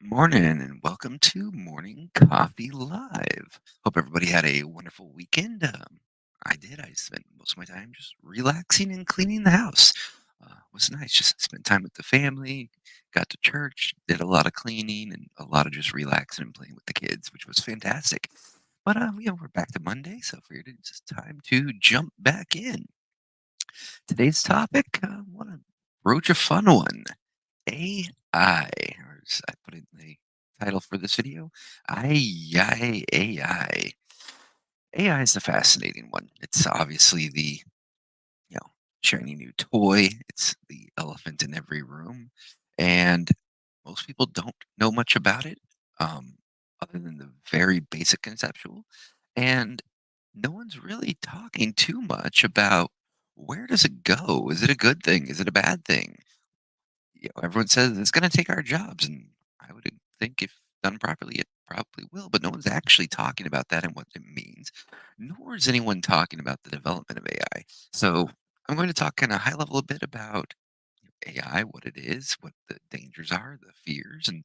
Morning and welcome to Morning Coffee Live. Hope everybody had a wonderful weekend. I did. I spent most of my time just relaxing and cleaning the house. Was nice. Just spent time with the family, got to church, did a lot of cleaning and a lot of just relaxing and playing with the kids, which was fantastic. But we're back to Monday, so I figured it's just time to jump back in. Today's topic, want to broach a fun one. AI, or as I put it in the title for this video, AI. AI is a fascinating one. It's obviously the, you know, shiny new toy. It's the elephant in every room. And most people don't know much about it, um, other than the very basic conceptual. And no one's really talking too much about where does it go? Is it a good thing? Is it a bad thing? Everyone says it's going to take our jobs, and I would think if done properly, it probably will. But no one's actually talking about that and what it means, nor is anyone talking about the development of AI. So I'm going to talk kind of high level a bit about AI, what it is, what the dangers are, the fears, and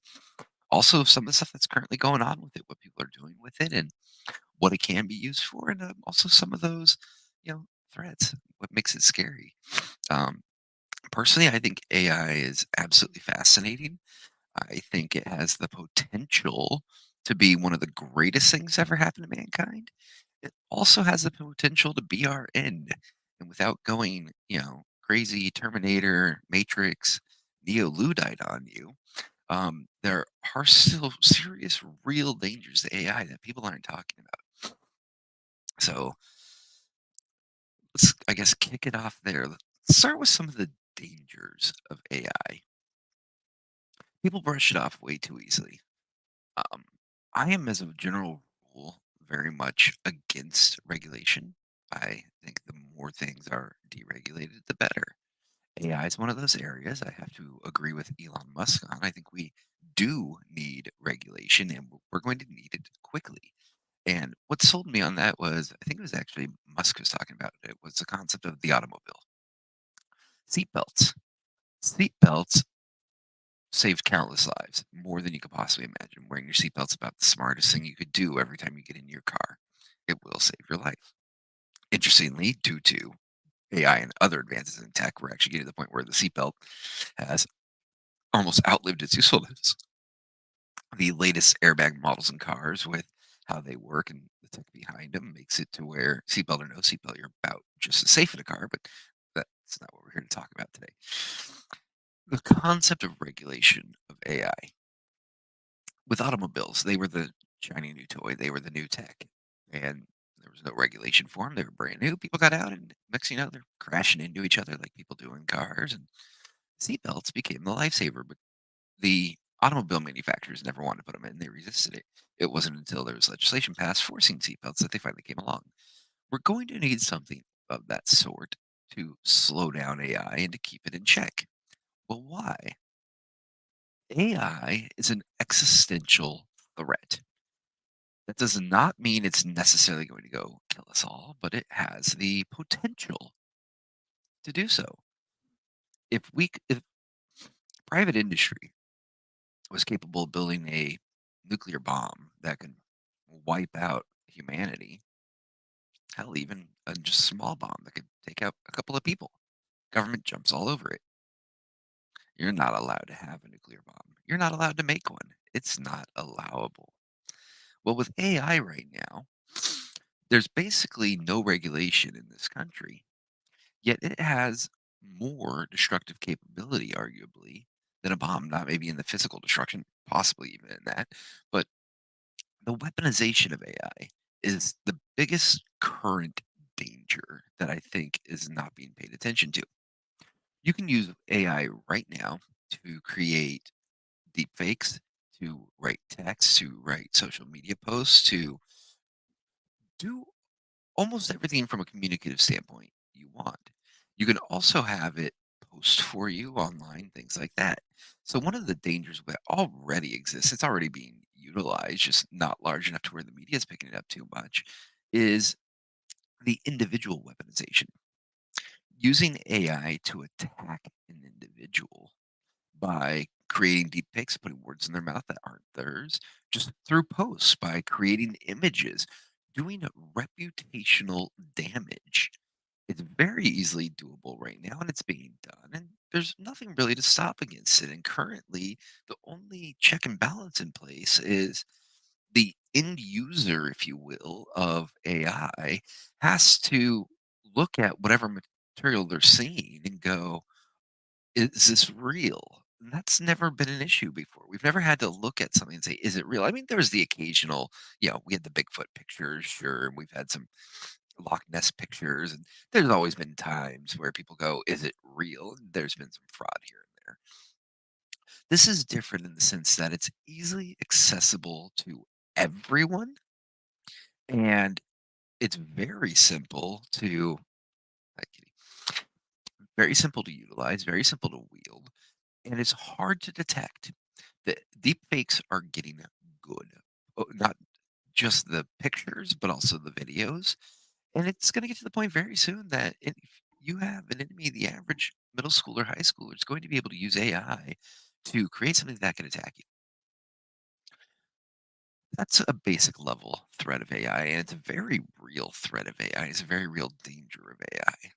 also some of the stuff that's currently going on with it, what people are doing with it, and what it can be used for, and also some of those, threats, what makes it scary. Um, Personally, I think AI is absolutely fascinating. I think it has the potential to be one of the greatest things ever happened to mankind. It also has the potential to be our end. And without going, crazy Terminator, Matrix, Neo Ludite on you, there are still serious, real dangers to AI that people aren't talking about. So let's, I guess, kick it off there. Let's start with some of the dangers of AI. People brush it off way too easily. Um, I am, as a general rule, very much against regulation. I think the more things are deregulated, the better. AI is one of those areas I have to agree with Elon Musk on. I think we do need regulation and we're going to need it quickly. And what sold me on that was, I think it was actually Musk was talking about it, was the concept of the automobile. Seatbelts. Seatbelts saved countless lives, more than you could possibly imagine. Wearing your seatbelt's about the smartest thing you could do every time you get in your car. It will save your life. Interestingly, due to AI and other advances in tech, we're actually getting to the point where the seatbelt has almost outlived its usefulness. The latest airbag models in cars, with how they work and the tech behind them, makes it to where seatbelt or no seatbelt, you're about just as safe in a car, but that's not what we're here to talk about today. The concept of regulation of AI. With automobiles, they were the shiny new toy, they were the new tech, and there was no regulation for them. They were brand new. People got out, and next thing you know, they're crashing into each other like people do in cars, and seatbelts became the lifesaver, but the automobile manufacturers never wanted to put them in. They resisted it. It wasn't until there was legislation passed forcing seatbelts that they finally came along. We're going to need something of that sort to slow down AI and to keep it in check. Well, why? AI is an existential threat. That does not mean it's necessarily going to go kill us all, but it has the potential to do so. If private industry was capable of building a nuclear bomb that could wipe out humanity, hell, even a just small bomb that could take out a couple of people, government jumps all over it. You're not allowed to have a nuclear bomb. You're not allowed to make one. It's not allowable. Well, with AI right now, there's basically no regulation in this country. Yet it has more destructive capability, arguably, than a bomb. Not maybe in the physical destruction, possibly even in that, but the weaponization of AI is the biggest current danger that I think is not being paid attention to. You can use AI right now to create deep fakes, to write text, to write social media posts, to do almost everything from a communicative standpoint you want. You can also have it post for you online, things like that. So one of the dangers that already exists, it's already being utilized, just not large enough to where the media is picking it up too much, is the individual weaponization. Using AI to attack an individual by creating deep fakes, putting words in their mouth that aren't theirs, just through posts, by creating images, doing reputational damage. It's very easily doable right now, and it's being done, and there's nothing really to stop against it. And currently, the only check and balance in place is the end user, if you will, of AI has to look at whatever material they're seeing and go, is this real? And that's never been an issue before. We've never had to look at something and say, is it real? I mean, there's the occasional, we had the Bigfoot pictures, sure, and we've had some Loch Ness pictures, and there's always been times where people go, is it real? And there's been some fraud here and there. This is different in the sense that it's easily accessible to everyone, and it's very simple to, hi, kitty, very simple to utilize, very simple to wield, and it's hard to detect. The deep fakes are getting good. Not just the pictures, but also the videos. And it's going to get to the point very soon that if you have an enemy, the average middle school or high schooler is going to be able to use AI to create something that can attack you. That's a basic level threat of AI, and it's a very real threat of AI. It's a very real danger of AI.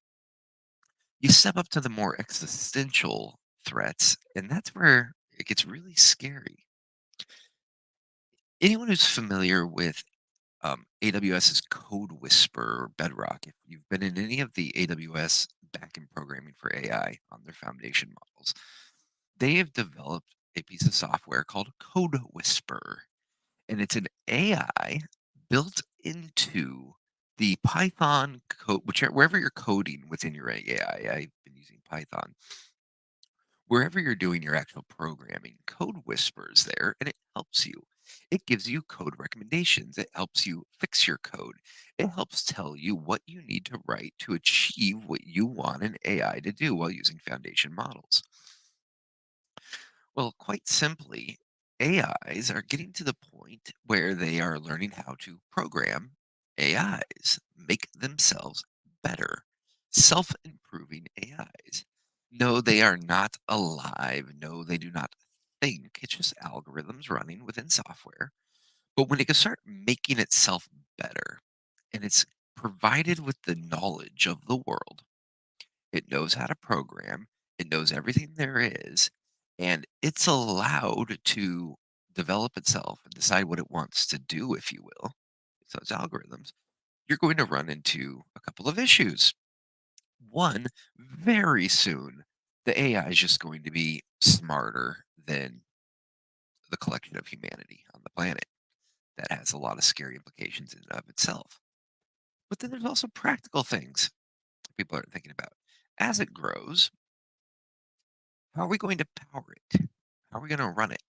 You step up to the more existential threats, and that's where it gets really scary. Anyone who's familiar with AWS's Code Whisper or Bedrock, if you've been in any of the AWS backend programming for AI on their foundation models, they have developed a piece of software called Code Whisper. And it's an AI built into the Python code, wherever you're coding within your AI. I've been using Python. Wherever you're doing your actual programming, Code Whispers there, and it helps you. It gives you code recommendations. It helps you fix your code. It helps tell you what you need to write to achieve what you want an AI to do while using foundation models. Well, quite simply, AIs are getting to the point where they are learning how to program AIs, make themselves better, self improving AIs. No, they are not alive. No, they do not think. It's just algorithms running within software. But when it can start making itself better and it's provided with the knowledge of the world, it knows how to program, it knows everything there is, and it's allowed to develop itself and decide what it wants to do, if you will. So it's algorithms. You're going to run into a couple of issues. One, very soon, the AI is just going to be smarter than the collection of humanity on the planet. That has a lot of scary implications in and of itself. But then there's also practical things people aren't thinking about. As it grows, how are we going to power it? How are we going to run it?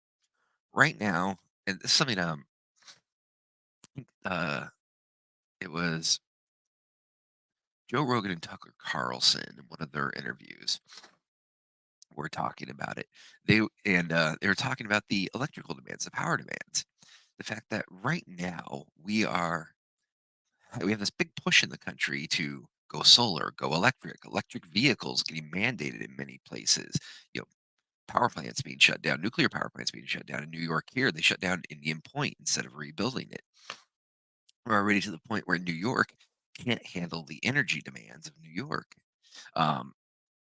Right now, and this is something I think, it was Joe Rogan and Tucker Carlson in one of their interviews were talking about it. They were talking about the electrical demands, the power demands. The fact that right now we have this big push in the country to go solar, go electric, electric vehicles getting mandated in many places. You know, power plants being shut down, nuclear power plants being shut down in New York here. They shut down Indian Point instead of rebuilding it. We're already to the point where New York can't handle the energy demands of New York. Um,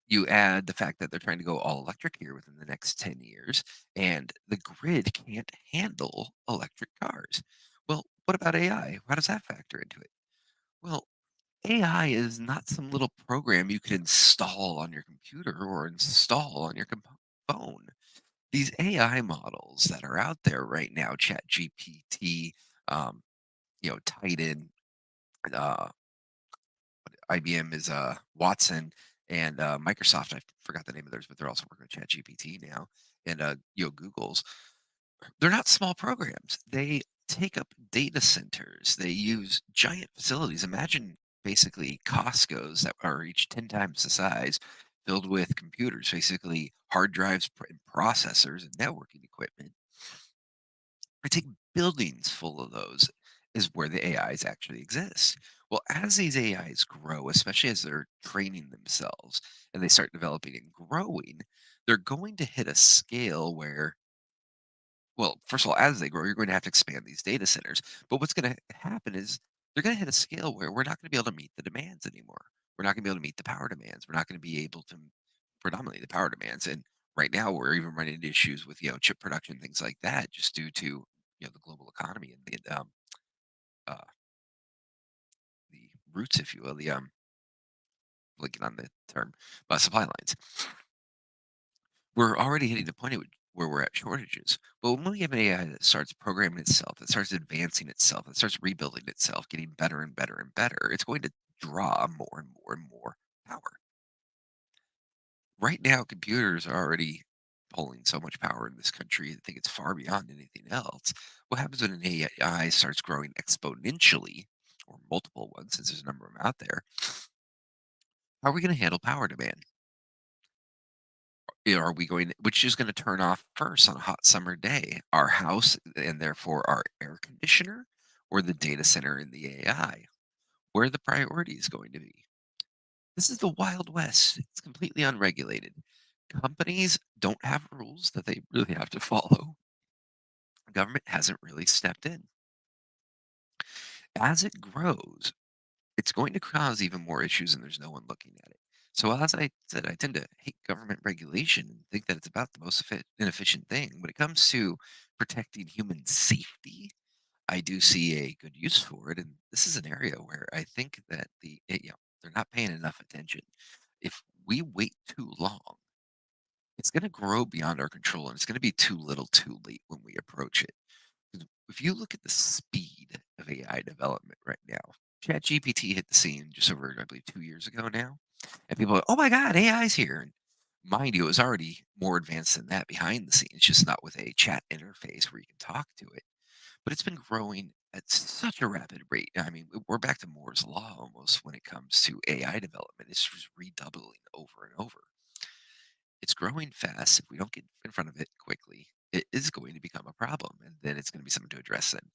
you add the fact that they're trying to go all electric here within the next 10 years, and the grid can't handle electric cars. Well, what about AI? How does that factor into it? Well, AI is not some little program you can install on your computer or install on your phone. These AI models that are out there right now, ChatGPT, um, Titan, uh, IBM is Watson, and Microsoft. I forgot the name of theirs, but they're also working with ChatGPT now, and Google's. They're not small programs. They take up data centers. They use giant facilities. Imagine basically Costco's that are each 10 times the size, filled with computers, basically hard drives and processors and networking equipment. I take buildings full of those is where the AIs actually exist. Well, as these AIs grow, especially as they're training themselves and they start developing and growing, they're going to hit a scale where, well, first of all, as they grow, you're going to have to expand these data centers. But what's going to happen is they're going to hit a scale where we're not going to be able to meet the demands anymore. We're not going to be able to meet the power demands. We're not going to be able to predominantly the power demands. And right now, we're even running into issues with chip production, things like that, just due to the global economy and uh, the roots, if you will, the blinking on the term, supply lines. We're already hitting the point at where we're at shortages. But when we have an AI that starts programming itself, that starts advancing itself, that starts rebuilding itself, getting better and better and better, it's going to draw more and more and more power. Right now, computers are already pulling so much power in this country. I think it's far beyond anything else. What happens when an AI starts growing exponentially, or multiple ones, since there's a number of them out there? How are we going to handle power demand? Are we going which is gonna turn off first on a hot summer day? Our house and therefore our air conditioner or the data center and the AI? Where are the priorities going to be? This is the Wild West. It's completely unregulated. Companies don't have rules that they really have to follow. Government hasn't really stepped in. As it grows, it's going to cause even more issues and there's no one looking at it. So as I said, I tend to hate government regulation and think that it's about the most inefficient thing. When it comes to protecting human safety, I do see a good use for it. And this is an area where I think that they're not paying enough attention. If we wait too long, it's going to grow beyond our control and it's going to be too little too late when we approach it. 'Cause if you look at the speed of AI development right now, ChatGPT hit the scene just over, I believe, 2 years ago now. And people are, oh my God, AI is here. And mind you, it was already more advanced than that behind the scenes, just not with a chat interface where you can talk to it. But it's been growing at such a rapid rate. I mean, we're back to Moore's Law almost when it comes to AI development. It's just redoubling over and over. It's growing fast. If we don't get in front of it quickly, it is going to become a problem. And then it's going to be something to address then.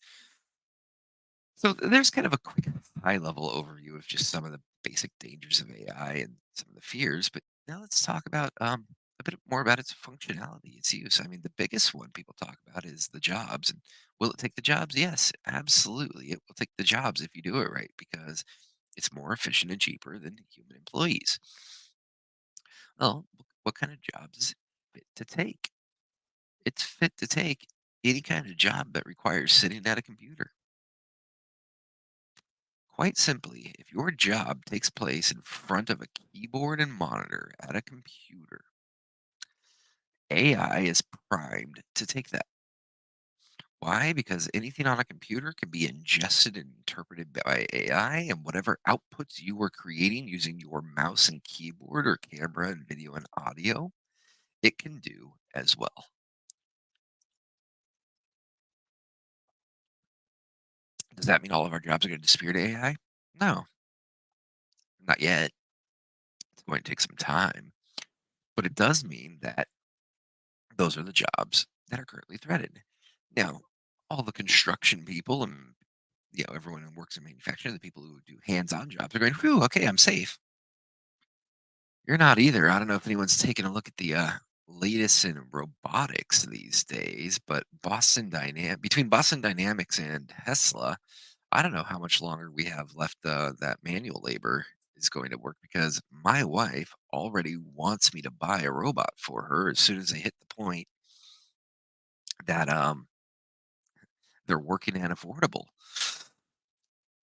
So there's kind of a quick high level overview of just some of the basic dangers of AI and some of the fears. But now let's talk about a bit more about its functionality, its use. I mean, the biggest one people talk about is the jobs. And will it take the jobs? Yes, absolutely. It will take the jobs if you do it right because it's more efficient and cheaper than human employees. Well, what kind of jobs is it fit to take? It's fit to take any kind of job that requires sitting at a computer. Quite simply, if your job takes place in front of a keyboard and monitor at a computer, AI is primed to take that. Why? Because anything on a computer can be ingested and interpreted by AI, and whatever outputs you are creating using your mouse and keyboard or camera and video and audio, it can do as well. Does that mean all of our jobs are going to disappear to AI? No, not yet. It's going to take some time. But it does mean that those are the jobs that are currently threatened. Now, all the construction people and everyone who works in manufacturing, the people who do hands-on jobs are going, "Whew, okay, I'm safe." You're not either. I don't know if anyone's taken a look at the latest in robotics these days, but between Boston Dynamics and Tesla, I don't know how much longer we have left. That manual labor is going to work because my wife already wants me to buy a robot for her as soon as they hit the point that they're working and affordable.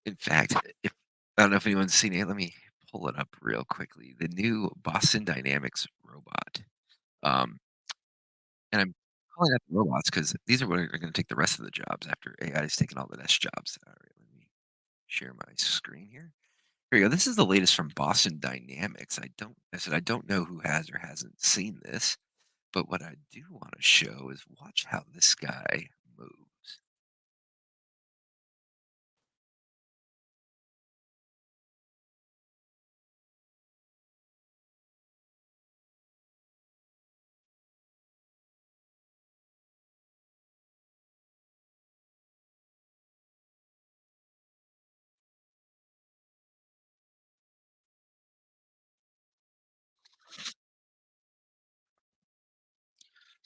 In fact, if I don't know if anyone's seen it, let me pull it up real quickly. The new Boston Dynamics robot. Um, and I'm calling out the robots because these are what are going to take the rest of the jobs after AI has taken all the desk jobs. All right, let me share my screen here. Here we go. This is the latest from Boston Dynamics. I don't know who has or hasn't seen this, but what I do want to show is watch how this guy moves.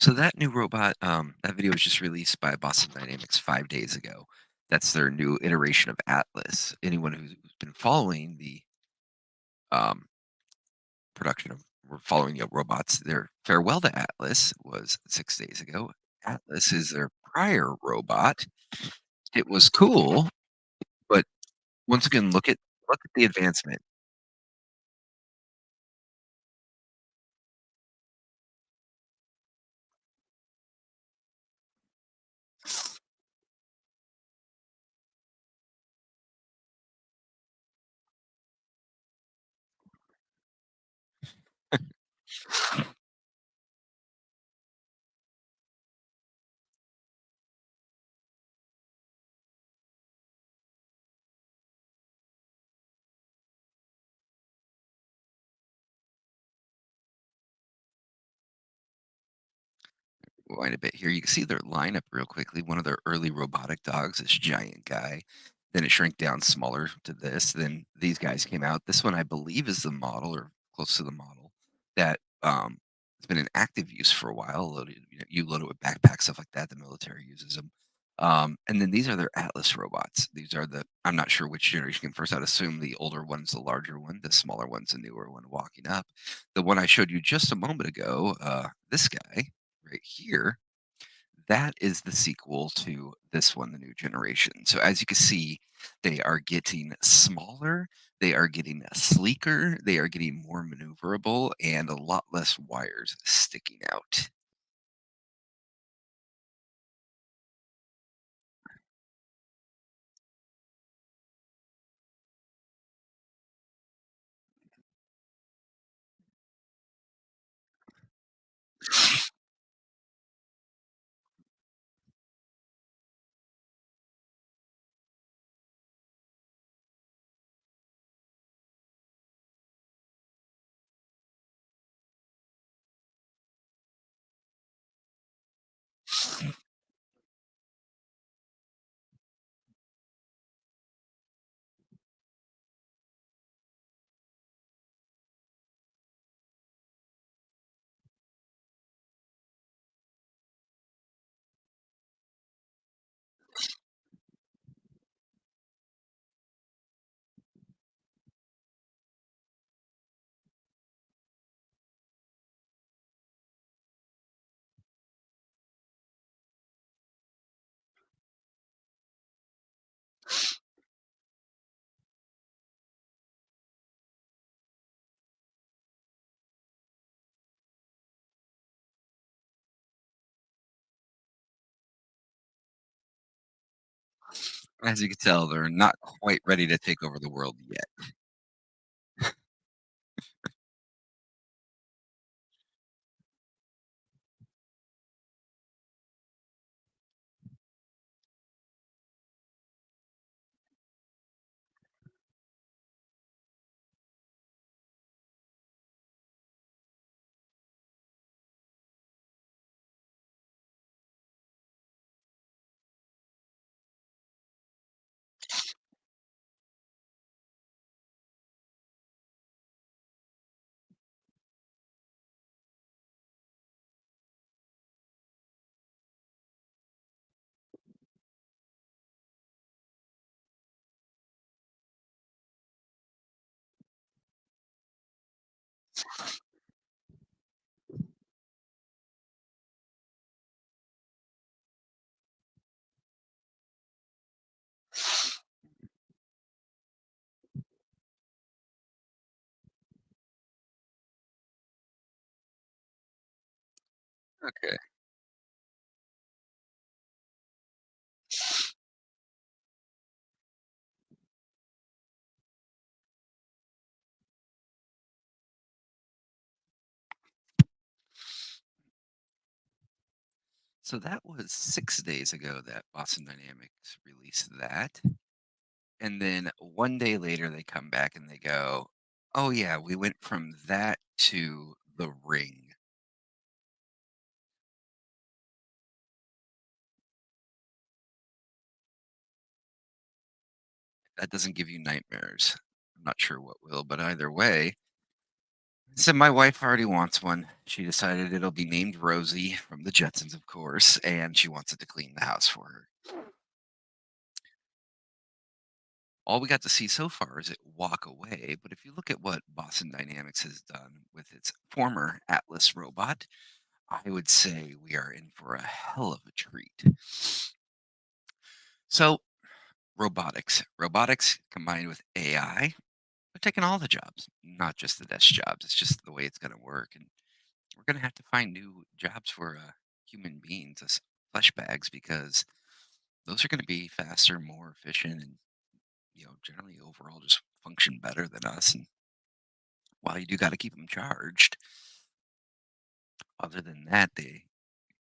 So that new robot, that video was just released by Boston Dynamics 5 days ago. That's their new iteration of Atlas. Anyone who's been following the, um, production of or following the robots, their farewell to Atlas was 6 days ago. Atlas is their prior robot. It was cool, but once again, look at the advancement. Rewind a bit here. You can see their lineup real quickly. One of their early robotic dogs, this giant guy. Then it shrank down smaller to this. Then these guys came out. This one, I believe, is the model or close to the model that has been in active use for a while. Loaded, you load it with backpacks, stuff like that. The military uses them. And then these are their Atlas robots. These are the I'm not sure which generation came first. I'd assume the older one's the larger one, the smaller one's the newer one walking up. The one I showed you just a moment ago, this guy right here, that is the sequel to this one, the new generation. So as you can see, they are getting smaller, they are getting sleeker, they are getting more maneuverable, and a lot less wires sticking out. As you can tell, they're not quite ready to take over the world yet. Okay. So that was 6 days ago that Boston Dynamics released that. And then one day later, they come back and they go, "Oh, yeah, we went from that to the Ring." That doesn't give you nightmares. I'm not sure what will, but either way, So my wife already wants one. She decided it'll be named Rosie from the Jetsons, of course, and she wants it to clean the house for her. All we got to see so far is it walk away, but if you look at what Boston Dynamics has done with its former Atlas robot, I would say we are in for a hell of a treat. So, robotics combined with AI, they're taking all the jobs, not just the desk jobs. It's just the way it's going to work, and we're going to have to find new jobs for human beings, us flesh bags, because those are going to be faster, more efficient, and generally overall just function better than us. And while you do got to keep them charged, other than that, they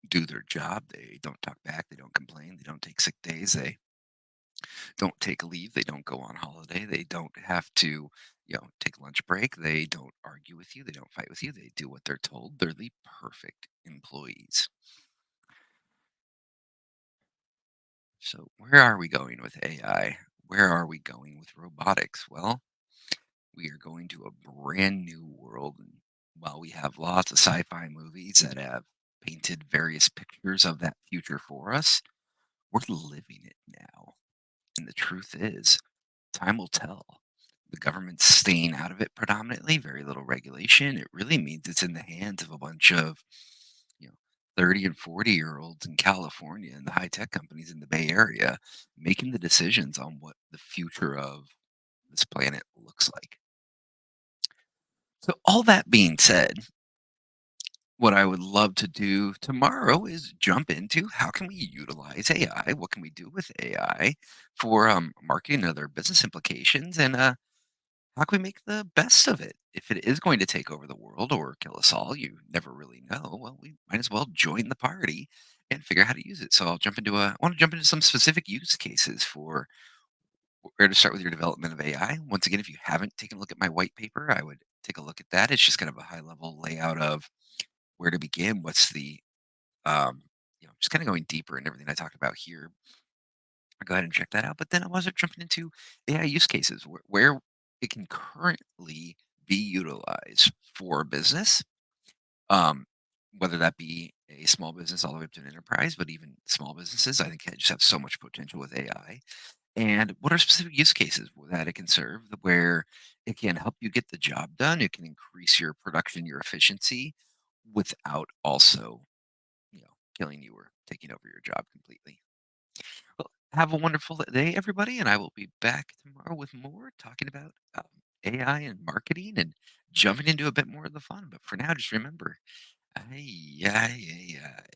do their job. They don't talk back. They don't complain. They don't take sick days. They don't take leave. They don't go on holiday. They don't have to, take lunch break. They don't argue with you. They don't fight with you. They do what they're told. They're the perfect employees. So, where are we going with AI? Where are we going with robotics? Well, we are going to a brand new world. And while we have lots of sci fi movies that have painted various pictures of that future for us, we're living it now. And the truth is, time will tell. The government's staying out of it predominantly, very little regulation. It really means it's in the hands of a bunch of, you know, 30 and 40-year-olds in California and the high tech companies in the Bay Area making the decisions on what the future of this planet looks like. So, all that being said, what I would love to do tomorrow is jump into how can we utilize AI? What can we do with AI for marketing and other business implications? And how can we make the best of it? If it is going to take over the world or kill us all, you never really know. Well, we might as well join the party and figure out how to use it. So I want to jump into some specific use cases for where to start with your development of AI. Once again, if you haven't taken a look at my white paper, I would take a look at that. It's just kind of a high level layout of where to begin. What's the just kind of going deeper in everything I talked about here. Go ahead and check that out. But then I was jumping into AI use cases where it can currently be utilized for business, um, whether that be a small business all the way up to an enterprise, but even small businesses, I think just have so much potential with AI. And what are specific use cases that it can serve where it can help you get the job done? It can increase your production, your efficiency without also, killing you or taking over your job completely. Well, have a wonderful day, everybody, and I will be back tomorrow with more talking about AI and marketing and jumping into a bit more of the fun. But for now, just remember, ay, ay, ay, ay.